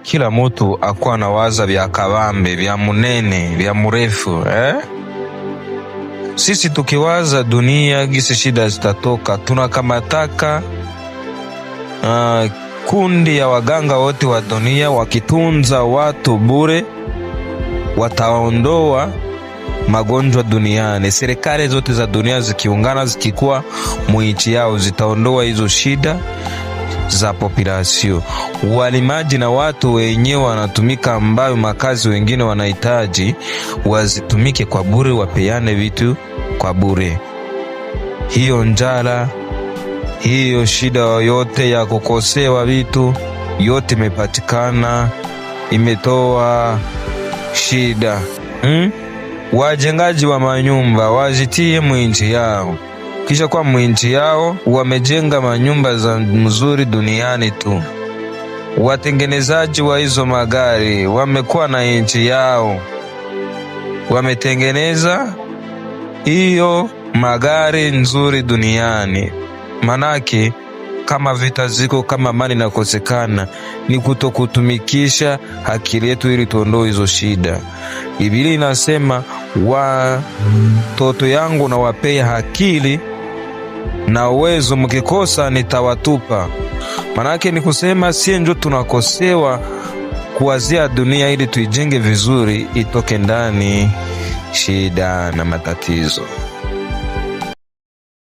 kila mtu akuwa na waza vya kabambe, vya munene, vya murefu Sisi tukiwaza dunia gisi shida zitatoka, tunakamataka kundi ya waganga wote wa dunia wakitunza watu bure, wataondoa magonjwa duniani. Serikali zote za dunia zikiungana, zikikuwa muichi yao, zitaondoa hizo shida za population. Walimaji na watu wenyewe wanatumika ambayo makazi wengine wanahitaji, wazitumike kwa bure, wapeane vitu kwa bure. Hiyo njala, hiyo shida yote ya kukosewa vitu yote imepatikana, imetoa shida. Wajengaji wa manyumba wajitie mwinchi yao, kisha kwa mwinchi yao wamejenga manyumba za mzuri duniani tu. Watengenezaji wa hizo magari wamekuwa na inchi yao, wametengeneza hiyo magari nzuri duniani. Manake kama vita ziko, kama amani nakosekana, ni kutokutumikisha akili yetu ili tuondoe hizo shida. Biblia inasema watoto yangu na wapea akili na uwezo, mkikosa nitawatupa. Manake ni kusema sie njo tunakosewa kuwazia dunia ili tuijenge vizuri, itoke ndani shida na matatizo.